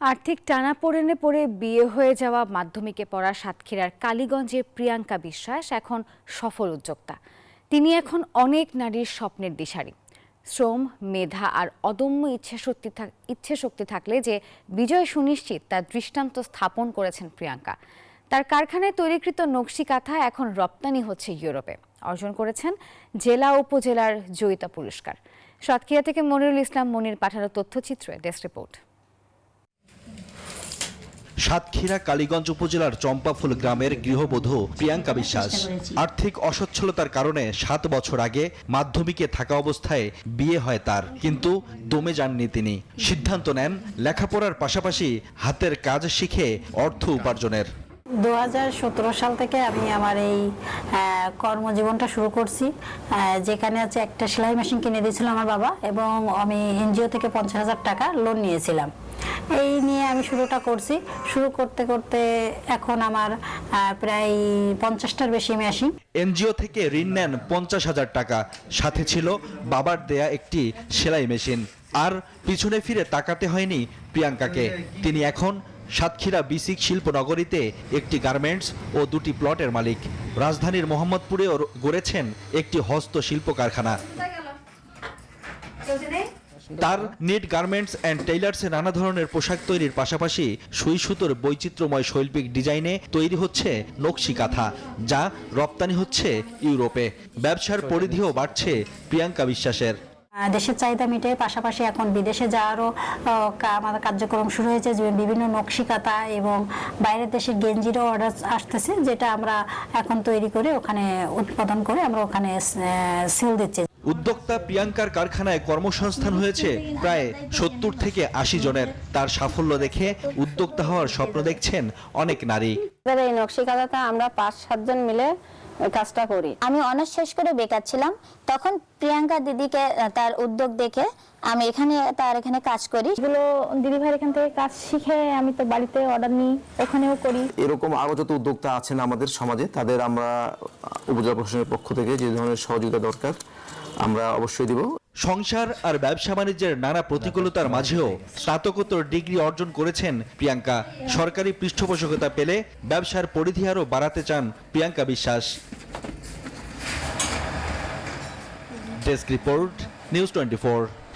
আর্থিক টানাপোড়েনে পড়ে বিয়ে হয়ে যাওয়া মাধ্যমিকে পড়া সাতক্ষীরার কালীগঞ্জের প্রিয়াঙ্কা বিশ্বাস এখন সফল উদ্যোক্তা। তিনি এখন অনেক নারীর স্বপ্নের দিশারি। শ্রম, মেধা আর অদম্য ইচ্ছাশক্তি থাকলে যে বিজয় সুনিশ্চিত তার দৃষ্টান্ত স্থাপন করেছেন প্রিয়াঙ্কা। তার কারখানায় তৈরিকৃত নকশি কাঁথা এখন রপ্তানি হচ্ছে ইউরোপে। অর্জন করেছেন জেলা উপজেলার জয়িতা পুরস্কার। সাতক্ষীরা থেকে মনিরুল ইসলাম মনির পাঠানো তথ্যচিত্রে ডেস্ক রিপোর্ট। সাতক্ষীরা কালীগঞ্জ উপজেলার চম্পাফুল গ্রামের গৃহবধূ প্রিয়াঙ্কা বিশ্বাস আর্থিক অসচ্ছলতার কারণে 7 বছর আগে মাধ্যমিকে থাকা অবস্থায় বিয়ে হয় তার, কিন্তু দমে যাননি তিনি। সিদ্ধান্ত নেন লেখাপড়ার পাশাপাশি হাতের কাজ শিখে অর্থ উপার্জনের। 2017 সাল থেকে আমি আমার এই কর্মজীবনটা শুরু করছি, যেখানে আছে একটা সেলাই মেশিন কিনে দিয়েছিল আমার বাবা, এবং আমি এনজিও থেকে 50,000 টাকা লোন নিয়েছিলাম। এই নিয়ে আমি শুরুটা করছি। শুরু করতে করতে এখন আমার প্রায় 50টার বেশি মেশিন। এনজিও থেকে ঋণ নেন 50,000 টাকা, সাথে ছিল বাবার দেয়া একটি সেলাই মেশিন। আর পিছনে ফিরে তাকাতে হয়নি প্রিয়াঙ্কাকে। তিনি এখন সাতক্ষীরা বিসিক শিল্পনগরীতে একটি গার্মেন্টস ও 2টি প্লটের মালিক। রাজধানীর মোহাম্মদপুরেও গড়েছেন একটি হস্তশিল্প কারখানা। তার নেট গার্মেন্টস অ্যান্ড টেইলার্সে নানা ধরনের পোশাক তৈরির পাশাপাশি সুই সুতোর বৈচিত্র্যময় শৈল্পিক ডিজাইনে তৈরি হচ্ছে নকশি কাঁথা, যা রপ্তানি হচ্ছে ইউরোপে। ব্যবসার পরিধিও বাড়ছে প্রিয়াঙ্কা বিশ্বাসের। দেশের চাহিদা মিটে পাশাপাশি এখন বিদেশে যাওয়ারও আমাদের কার্যক্রম শুরু হয়েছে। বিভিন্ন নকশি কাঁথা এবং বাইরের দেশের গেঞ্জিরও অর্ডার আসতেছে, যেটা আমরা এখন তৈরি করে ওখানে উৎপাদন করে আমরা ওখানে সেল দিচ্ছি। উদ্যোক্তা প্রিয়াঙ্কার কারখানায় কর্মসংস্থান হয়েছে প্রায় 70 থেকে 80 জনের। তার সাফল্য দেখে উদ্যোক্তা হওয়ার স্বপ্ন দেখছেন অনেক নারী। এই নকশি কাঁথাটা আমরা 5-7 জন মিলে কাজটা করি। আমি অনার্স শেষ করে বেকার ছিলাম, তখন প্রিয়াঙ্কা দিদিকে তার উদ্যোগ দেখে আমি এখানে কাজ করি। এগুলো দিদি ভাইয়ের এখান থেকে কাজ শিখে আমি তো বাড়িতে অর্ডার নিই, ওখানেও করি। এরকম আরো যত উদ্যোক্তা আছেন আমাদের সমাজে, তাদের আমরা উপজেলা প্রশাসনের পক্ষ থেকে যে ধরনের সহযোগিতা দরকার আমরা অবশ্যই দিব। সংসার আর ব্যবসা বাণিজ্যের নানা প্রতিকূলতার মাঝেও স্নাতকোত্তর ডিগ্রি অর্জন করেছেন প্রিয়াঙ্কা। সরকারি পৃষ্ঠপোষকতা পেলে ব্যবসার পরিধি আরও বাড়াতে চান প্রিয়াঙ্কা বিশ্বাস। Desk report, news 24।